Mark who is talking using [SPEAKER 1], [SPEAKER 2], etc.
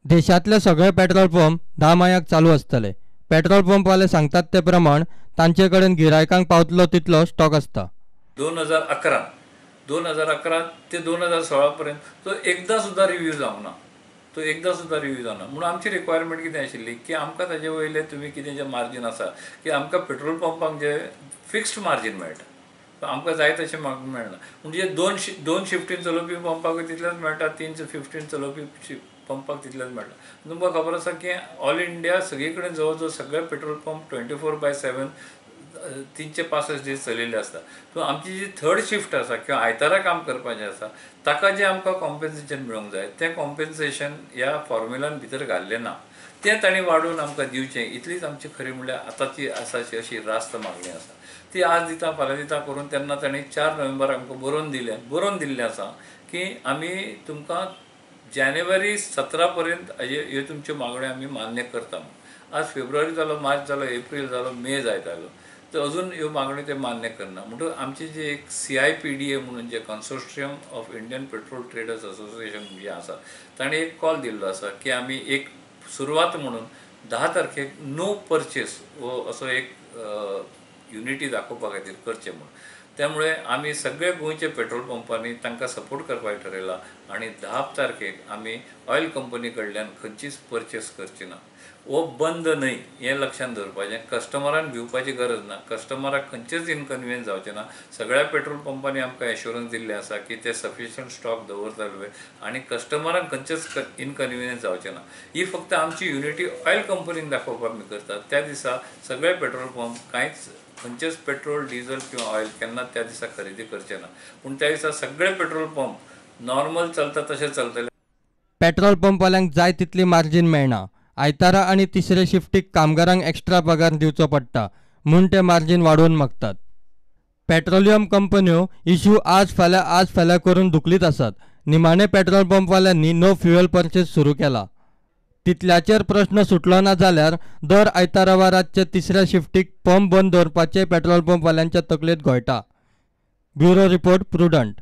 [SPEAKER 1] देशातले सगळे petrol pump 10 मायाक चालू असतले। पेट्रोल पंपवाले सांगतात ते प्रमाण तांचे कडेन गिरायकांक पावतलो तितलो स्टॉक असता।
[SPEAKER 2] 2011 ते 2016 पर्यंत तो एकदा सुद्धा रिव्ह्यू जावना, म्हणून आमची रिक्वायरमेंट कितें आशिल्ली की आमकां ताजे वयले तुमी कितें जे मार्जीन आसा की आमकां पेट्रोल पंपाक जे फिक्स्ड मार्जीन मेळटा, आमकां जाय तशें मेळना। म्हणजे दोन शिफ्टीन चलोवपी पंपाक तितलेंच मेळटा, 3 शिफ्टीन चलोवपी पंपाक तितलेंच मेळटा। तुमकां खबर आसा की ऑल इंडिया सगळे कडेन जवळ जवळ सगळे पेट्रोल पंप 24/7 365 दीस चलिल्ले आसता। सो आमची जी थर्ड शिफ्ट आसा किंवा आयतारा काम करपाचें आसा ताका जें आमकां कॉम्पेन्सेशन मेळूंक जाय तें कॉम्पेन्सेशन ह्या फॉर्म्युलान भितर घाल्लें ना, तें तांणी वाडोवन आमकां दिवचें, इतलीच आमची खरी म्हणल्यार आतांची आसाची अशी रास्त मागणी आसा। ती आज दिता फाल्यां दिता करून तेन्ना तांणी 4 नोव्हेंबराक आमकां बरोवन दिल्लें आसा की आमी तुमकां जानेवारी 17 पर्यंत ह्यो तुमच्यो मागण्यो आमी मान्य करता। आज फेब्रुवारी जालो, मार्च जालो, एप्रील जालो, मे जायत आयलो, तर अजून ह्यो मागण्यो ते मान्य करना। म्हणटून आमची जी एक CIPDA म्हणून जे consortium of Indian petrol traders association जे आसा ताणें एक कॉल दिल्लो आसा की आमी एक सुरवात म्हणून 10 तारखेक नो परचेस हो असो एक युनिटी दाखोवपा खातीर करचें म्हणून। त्यामुळे आमी सगळे गोंयचे पेट्रोल पंपांनी तांकां सपोर्ट करपाक ठरयला आनी 10 तारखेक आमी ऑयल कंपनी कडल्यान खंयचीच परचेस करची ना, वो बंद न्हय हें लक्षांत दवरपाचें। कस्टमरान भिवपाची गरज ना, कस्टमराक खंयचेच इनकन्विनियन्स जावचें ना। सगळ्या पेट्रोल पंपांनी आमकां एश्युरन्स दिल्लें आसा की ते सफिशियंट स्टॉक दवरतले आनी कस्टमरांक खंयचेच इनकन्विनियन्स जावचें ना। ही फक्त आमची युनिटी ऑयल कंपनीक दाखोवपाक आमी करतात। त्या दिसा सगळे पेट्रोल पंप खंयचेच पेट्रोल डिझल किंवा ऑयल केन्ना त्या दिसा खरेदी करचे ना, पूण त्या दिसा सगळे पेट्रोल पंप नॉर्मल चलता तशें चलतले।
[SPEAKER 1] पेट्रोल पंपवाल्यांक जाय तितली मार्जीन मेळना। आयतारा आनी तिसरे शिफ्टीक कामगारांक एक्स्ट्रा पगार दिवचो पडटा म्हूण ते मार्जीन वाडोवन मागतात। पेट्रोलियम कंपन्यो इश्यू आज फाल्यां करून दुखलीत आसात। निमाणे पेट्रोल पंपवाल्यांनी नो फ्युएल परचेस सुरू केला। तितल्याचेर प्रश्न सुटलो ना जाल्यार दर आयतारा वा रातचे तिसऱ्या शिफ्टीक पंप बंद दवरपाचे पेट्रोल पंपवाल्यांच्या तकलेंत घोळटा। Bureau report, prudent.